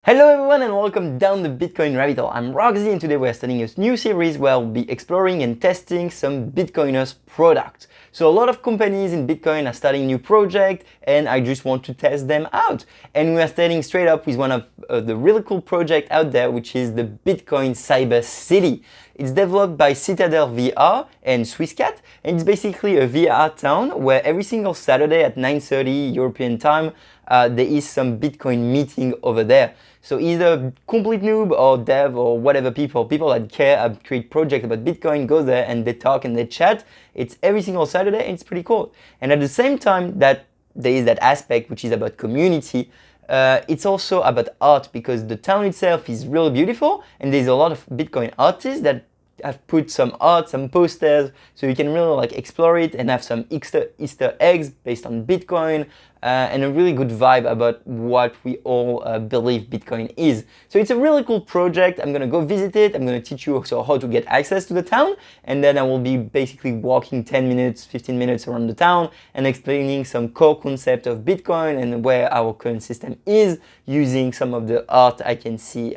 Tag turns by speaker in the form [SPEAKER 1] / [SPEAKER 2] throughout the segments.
[SPEAKER 1] Hello everyone and welcome down the Bitcoin rabbit hole. I'm Roxy and today we're starting a new series where we'll be exploring and testing some Bitcoiners products. So a lot of companies in Bitcoin are starting new projects and I just want to test them out. And we are starting straight up with one of the really cool projects out there, which is the Bitcoin Cyber City. It's developed by Citadel VR and Swisscat, and it's basically a VR town where every single Saturday at 9:30 European time, there is some Bitcoin meeting over there. So either complete noob or dev or whatever people that care, create projects about Bitcoin, go there and they talk and they chat. It's every single Saturday and it's pretty cool. And at the same time that there is that aspect which is about community, it's also about art because the town itself is really beautiful and there's a lot of Bitcoin artists that have put some art, some posters, so you can really like explore it and have some Easter eggs based on Bitcoin and a really good vibe about what we all believe Bitcoin is. So it's a really cool project. I'm gonna go visit it. I'm gonna teach you also how to get access to the town, and then I will be basically walking 10 minutes, 15 minutes around the town and explaining some core concept of Bitcoin and where our current system is using some of the art I can see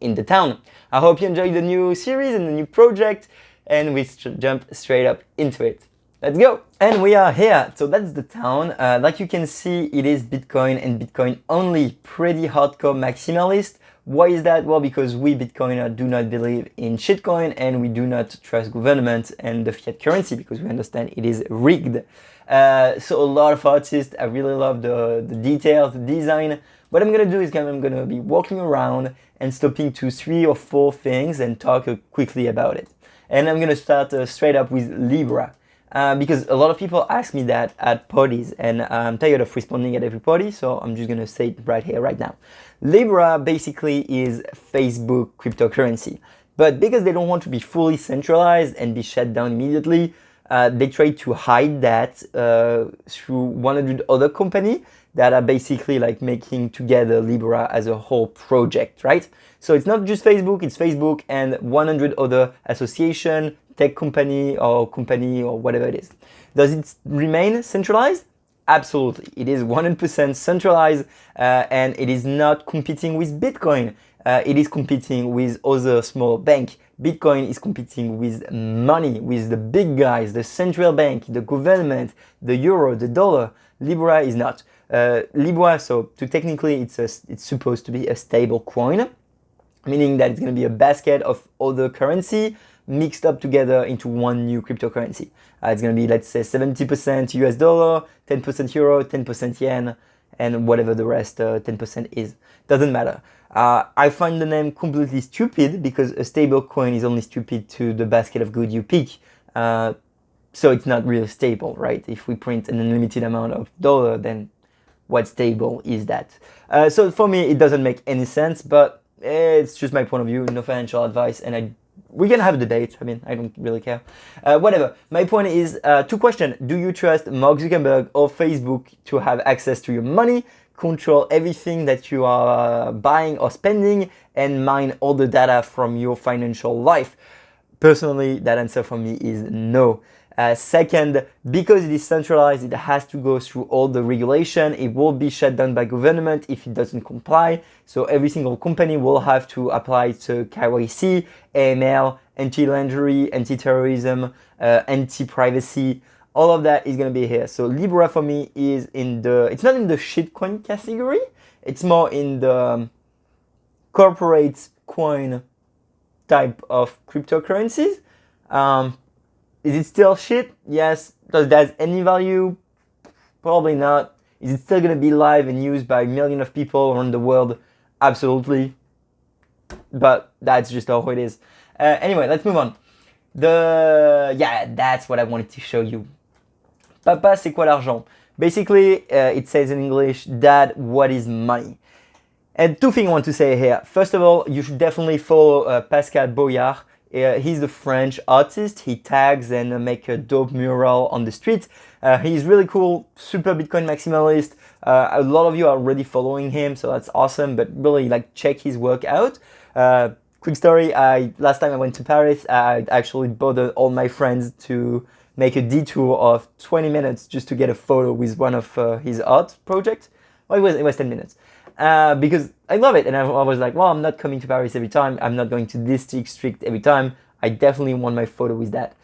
[SPEAKER 1] in the town. I hope you enjoyed the new series and the new project, and we jump straight up into it. Let's go! And we are here, so that's the town. Like you can see, it is Bitcoin and Bitcoin only, pretty hardcore maximalist. Why is that? Well, because we Bitcoiners do not believe in shitcoin and we do not trust government and the fiat currency because we understand it is rigged. So a lot of artists, I really love the details, the design. What I'm gonna do is I'm gonna be walking around and stopping to 3 or 4 things and talk quickly about it. And I'm gonna start straight up with Libra. Because a lot of people ask me that at parties and I'm tired of responding at every party, so I'm just gonna say it right here, right now. Libra basically is Facebook cryptocurrency. But because they don't want to be fully centralized and be shut down immediately, they try to hide that through 100 other companies that are basically like making together Libra as a whole project, right? So it's not just Facebook, it's Facebook and 100 other association, tech company or whatever it is. Does it remain centralized? Absolutely. It is 100% centralized and it is not competing with Bitcoin. It is competing with other small banks. Bitcoin is competing with money, with the big guys, the central bank, the government, the euro, the dollar. Libra is not. Libra, so technically it's supposed to be a stable coin, meaning that it's going to be a basket of other currency mixed up together into one new cryptocurrency. It's going to be, let's say, 70% US dollar, 10% euro, 10% yen, and whatever the rest 10% is. Doesn't matter. I find the name completely stupid because a stable coin is only stupid to the basket of good you pick. So it's not really stable, right? If we print an unlimited amount of dollar, then what stable is that? So for me, it doesn't make any sense, but it's just my point of view, no financial advice, and we can have a debate. I mean, I don't really care. Whatever. My point is 2 questions. Do you trust Mark Zuckerberg or Facebook to have access to your money, control everything that you are buying or spending, and mine all the data from your financial life? Personally, that answer for me is no. Second, because it is centralized, it has to go through all the regulation. It will be shut down by government if it doesn't comply. So every single company will have to apply to KYC, AML, anti-laundering, anti-terrorism, anti-privacy. All of that is going to be here. So Libra for me is it's not in the shitcoin category. It's more in the corporate coin type of cryptocurrencies. Is it still shit? Yes. Does that have any value? Probably not. Is it still going to be live and used by millions of people around the world? Absolutely. But that's just how it is. Anyway, let's move on. That's what I wanted to show you. Papa, c'est quoi l'argent? Basically, it says in English, Dad, what is money? And 2 things I want to say here. First of all, you should definitely follow Pascal Boyard. He's the French artist. He tags and make a dope mural on the street. He's really cool, super Bitcoin maximalist. A lot of you are already following him, so that's awesome. But really, like, check his work out. Quick story: last time I went to Paris, I actually bothered all my friends to make a detour of 20 minutes just to get a photo with one of his art projects. Well, it was 10 minutes. because I love it. And I was like, well, I'm not coming to Paris every time. I'm not going to this district every time. I definitely want my photo with that.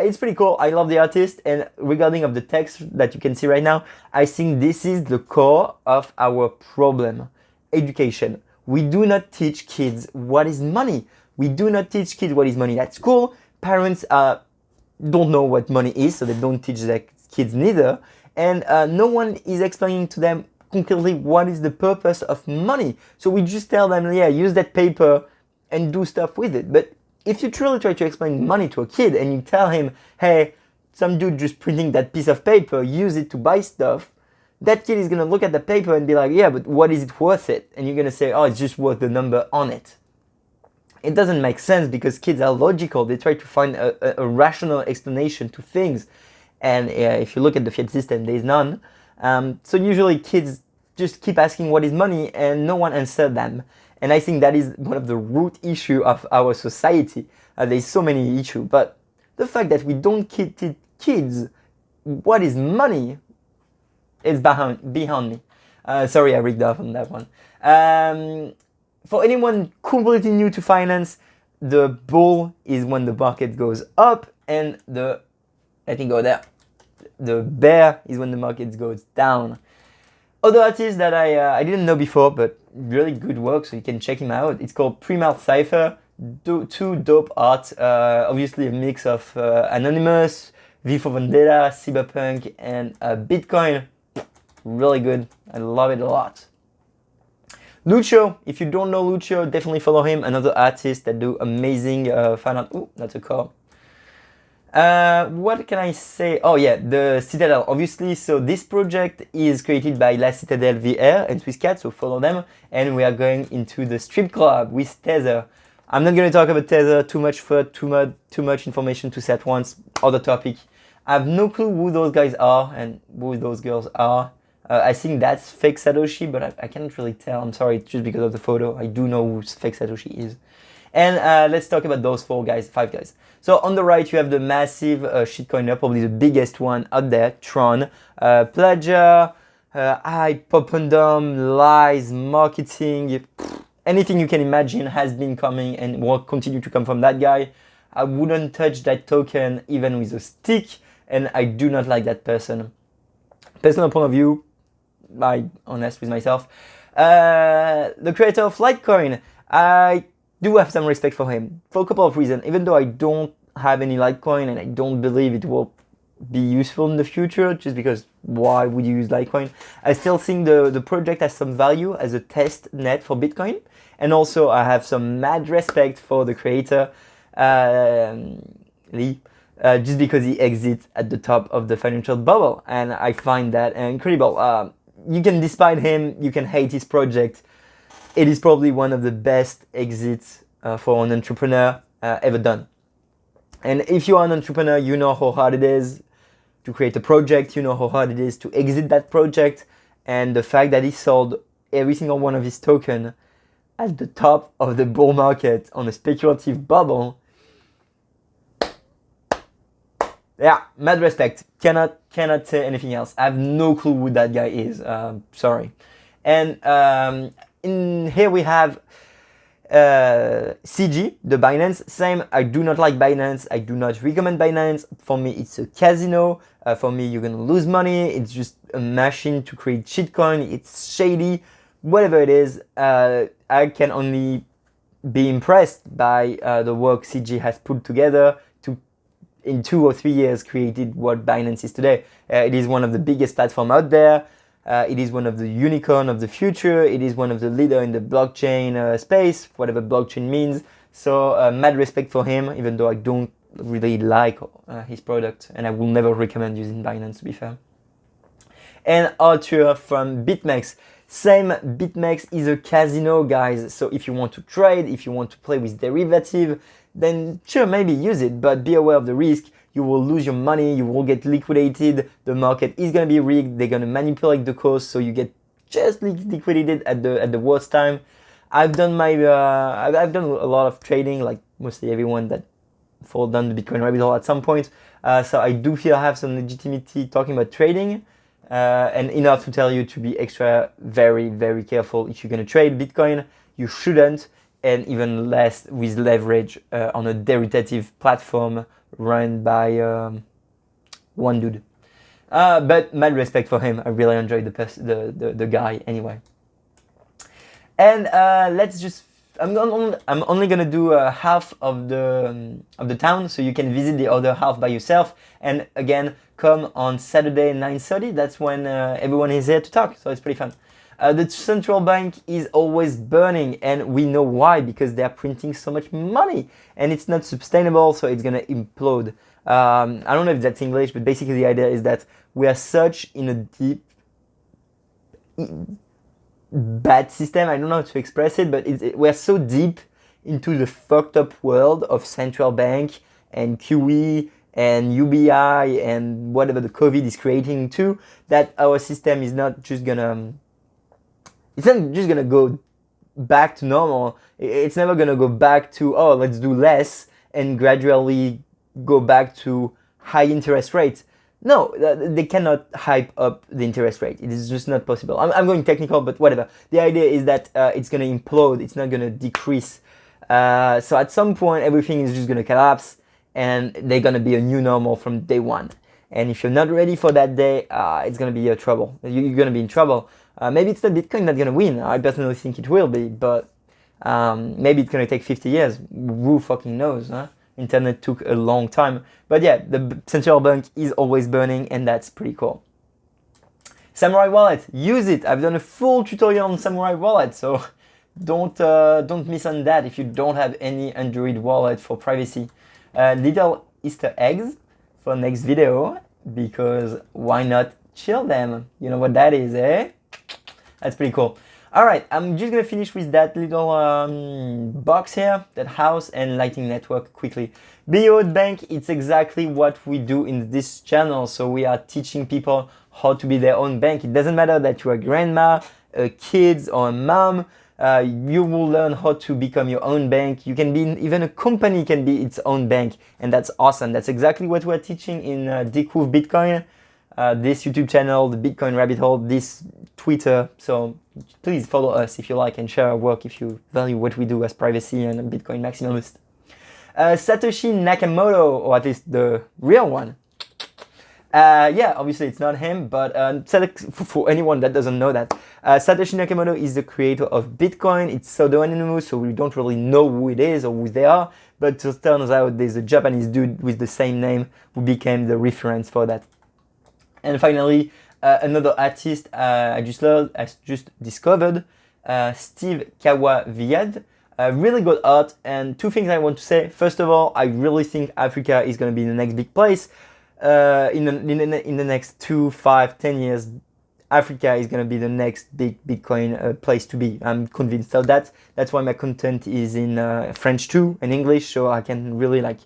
[SPEAKER 1] It's pretty cool. I love the artist. And regarding of the text that you can see right now, I think this is the core of our problem. Education. We do not teach kids what is money. We do not teach kids what is money at school. Parents don't know what money is, so they don't teach their kids neither. And no one is explaining to them concretely what is the purpose of money. So we just tell them, yeah, use that paper and do stuff with it. But if you truly try to explain money to a kid and you tell him, hey, some dude just printing that piece of paper, use it to buy stuff, that kid is going to look at the paper and be like, yeah, but what is it worth it? And you're going to say, oh, it's just worth the number on it. It doesn't make sense because kids are logical. They try to find a rational explanation to things. And if you look at the fiat system, there is none. So usually kids just keep asking what is money and no one answers them. And I think that is one of the root issue of our society. There's so many issues. But the fact that we don't teach kids what is money is behind me. Sorry, I rigged off on that one. For anyone completely new to finance, the bull is when the market goes up and the bear is when the market goes down. Other artists that I didn't know before, but really good work, so you can check him out. It's called Primal Cypher. Two dope art, obviously a mix of Anonymous, V for Vendetta, Cyberpunk, and Bitcoin. Really good. I love it a lot. Lucio, if you don't know Lucio, definitely follow him. Another artist that do amazing fine art. Ooh, that's a car. What can I say? Oh yeah, the Citadel, obviously. So this project is created by La Citadel VR and Swisscat, so follow them. And we are going into the strip club with Tether. I'm not going to talk about Tether, too much information to say at once. Other topic. I have no clue who those guys are and who those girls are. I think that's fake Satoshi, but I can't really tell. I'm sorry, it's just because of the photo. I do know who fake Satoshi is. And let's talk about those five guys. So on the right, you have the massive shitcoiner, probably the biggest one out there, Tron. Plagia, hype, up and down, lies, marketing, anything you can imagine has been coming and will continue to come from that guy. I wouldn't touch that token even with a stick, and I do not like that person. Personal point of view, I'm honest with myself. The creator of Litecoin, I do have some respect for him for a couple of reasons. Even though I don't have any Litecoin and I don't believe it will be useful in the future, just because why would you use Litecoin? I still think the project has some value as a test net for Bitcoin. And also I have some mad respect for the creator, Lee. Just because he exits at the top of the financial bubble. And I find that incredible. You can despise him, you can hate his project. It is probably one of the best exits for an entrepreneur ever done. And if you are an entrepreneur, you know how hard it is to create a project, you know how hard it is to exit that project. And the fact that he sold every single one of his tokens at the top of the bull market on a speculative bubble, yeah, mad respect. Cannot say anything else. I have no clue who that guy is. Sorry. And in here we have CG, the Binance. Same. I do not like Binance. I do not recommend Binance. For me, it's a casino. For me, you're gonna lose money. It's just a machine to create shitcoin. It's shady. Whatever it is, I can only be impressed by the work CG has put together to, in 2 or 3 years, created what Binance is today. It is one of the biggest platforms out there. It is one of the unicorn of the future. It is one of the leader in the blockchain space, whatever blockchain means. So mad respect for him, even though I don't really like his product, and I will never recommend using Binance, to be fair. And Arthur from BitMEX. Same, BitMEX is a casino, guys. So if you want to trade, if you want to play with derivative, then sure, maybe use it, but be aware of the risk. You will lose your money, you will get liquidated, the market is going to be rigged, they're going to manipulate the cost, so you get just liquidated at the worst time. I've done I've done a lot of trading, like mostly everyone that fall down the Bitcoin rabbit hole at some point. So I do feel I have some legitimacy talking about trading. and enough to tell you to be extra very, very careful if you're going to trade Bitcoin. You shouldn't, and even less with leverage on a derivative platform run by one dude. But mad respect for him. I really enjoyed the guy anyway. And let's just. I'm only gonna do half of the town, so you can visit the other half by yourself. And again, come on Saturday 9:30. That's when everyone is here to talk. So it's pretty fun. The central bank is always burning, and we know why, because they are printing so much money, and it's not sustainable. So it's gonna implode. I don't know if that's English, but basically the idea is that we are such in a deep bad system. I don't know how to express it, but we're so deep into the fucked up world of central bank and QE and UBI and whatever the COVID is creating too, that our system is not just gonna go back to normal. It's never gonna go back to, oh, let's do less and gradually go back to high interest rates. No, they cannot hype up the interest rate. It is just not possible. I'm going technical, but whatever. The idea is that it's going to implode. It's not going to decrease. So at some point, everything is just going to collapse, and they're going to be a new normal from day one. And if you're not ready for that day, it's going to be trouble. You're going to be in trouble. Maybe it's not Bitcoin that's going to win. I personally think it will be, but maybe it's going to take 50 years. Who fucking knows, huh? Internet took a long time. But yeah, the central bank is always burning, and that's pretty cool. Samurai Wallet, use it. I've done a full tutorial on Samurai Wallet, so don't miss on that if you don't have any Android wallet for privacy. Little Easter eggs for next video, because why not chill them? You know what that is, eh? That's pretty cool. Alright, I'm just gonna finish with that little box here, that house and Lightning Network quickly. Be your own bank, it's exactly what we do in this channel. So we are teaching people how to be their own bank. It doesn't matter that you're a grandma, a kid, or a mom. You will learn how to become your own bank. You can be, even a company can be its own bank, and that's awesome. That's exactly what we're teaching in Dick with Bitcoin. This YouTube channel, the Bitcoin Rabbit Hole, this Twitter. So please follow us if you like, and share our work if you value what we do as privacy and a Bitcoin maximalist. Satoshi Nakamoto, or at least the real one. Yeah, obviously it's not him, but for anyone that doesn't know that, Satoshi Nakamoto is the creator of Bitcoin. It's pseudo-anonymous, so we don't really know who it is or who they are, but it turns out there's a Japanese dude with the same name who became the reference for that. And finally, another artist I just discovered, Steve Kawaviad. Really good art, and two things I want to say. First of all, I really think Africa is going to be the next big place. In the next 2, 5, 10 years, Africa is going to be the next big Bitcoin place to be. I'm convinced of that. That's why my content is in French too, and English, so I can really like.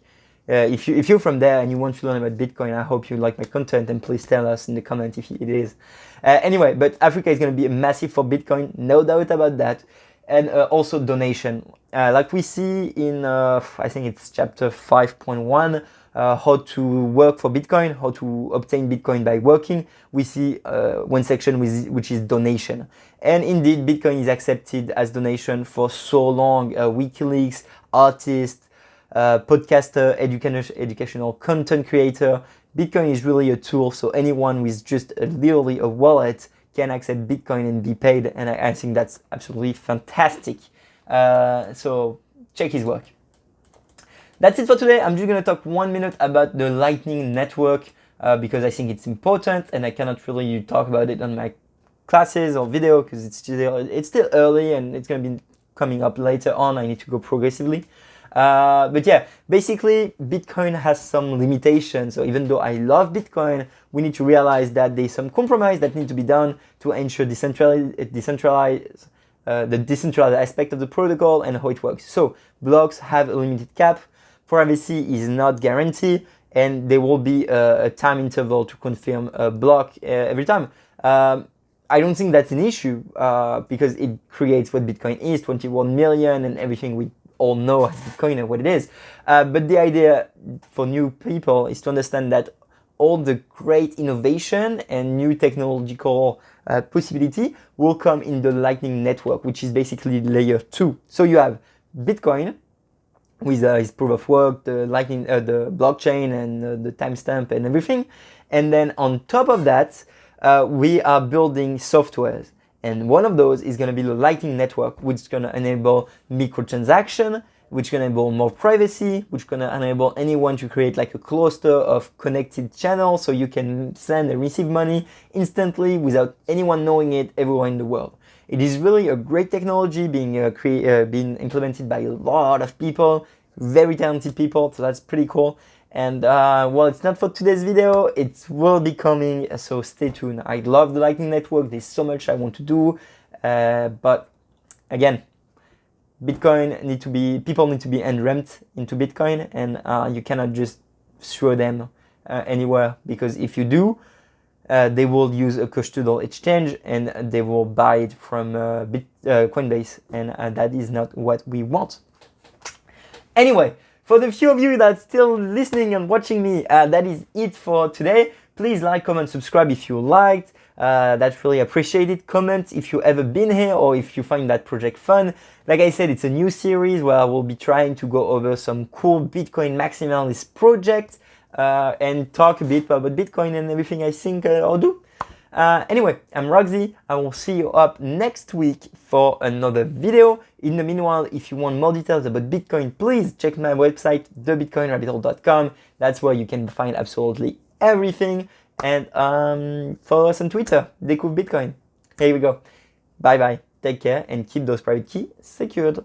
[SPEAKER 1] If you're from there and you want to learn about Bitcoin, I hope you like my content, and please tell us in the comments if it is. Anyway, but Africa is going to be massive for Bitcoin, no doubt about that. And also donation. Like we see in, I think it's chapter 5.1, how to work for Bitcoin, how to obtain Bitcoin by working. We see one section which is donation. And indeed, Bitcoin is accepted as donation for so long. WikiLeaks, Artiste, podcaster, educational content creator. Bitcoin is really a tool, so anyone with just literally a wallet can accept Bitcoin and be paid, and I think that's absolutely fantastic. So check his work. That's it for today. I'm just going to talk 1 minute about the Lightning Network because I think it's important, and I cannot really talk about it on my classes or video because it's still early and it's going to be coming up later on. I need to go progressively. But yeah, basically Bitcoin has some limitations. So even though I love Bitcoin, we need to realize that there's some compromise that need to be done to ensure the decentralized aspect of the protocol and how it works. So blocks have a limited cap, privacy is not guaranteed, and there will be a time interval to confirm a block every time. I don't think that's an issue because it creates what Bitcoin is, 21 million and everything we all know as Bitcoin and what it is. But the idea for new people is to understand that all the great innovation and new technological possibility will come in the Lightning Network, which is basically layer 2. So you have Bitcoin with its proof of work, the Lightning, the blockchain, and the timestamp and everything. And then on top of that, we are building softwares. And one of those is going to be the Lightning Network, which is going to enable microtransaction, which can enable more privacy, which can enable anyone to create like a cluster of connected channels so you can send and receive money instantly without anyone knowing it everywhere in the world. It is really a great technology being implemented by a lot of people, very talented people, so that's pretty cool. And well, it's not for today's video, it will be coming, so stay tuned. I love the Lightning Network, there's so much I want to do, but again, people need to be enramped into Bitcoin, and you cannot just throw them anywhere, because if you do, they will use a custodial exchange and they will buy it from Coinbase, and that is not what we want. Anyway, for the few of you that are still listening and watching me, that is it for today. Please like, comment, subscribe if you liked. That's really appreciated. Comment if you ever been here or if you find that project fun. Like I said, it's a new series where I will be trying to go over some cool Bitcoin maximalist projects and talk a bit about Bitcoin and everything I think I'll do. Anyway, I'm Roxy. I will see you up next week for another video. In the meanwhile, if you want more details about Bitcoin, please check my website, thebitcoinrabbithole.com. That's where you can find absolutely everything. And follow us on Twitter, Découvre Bitcoin. Here we go. Bye bye. Take care and keep those private keys secured.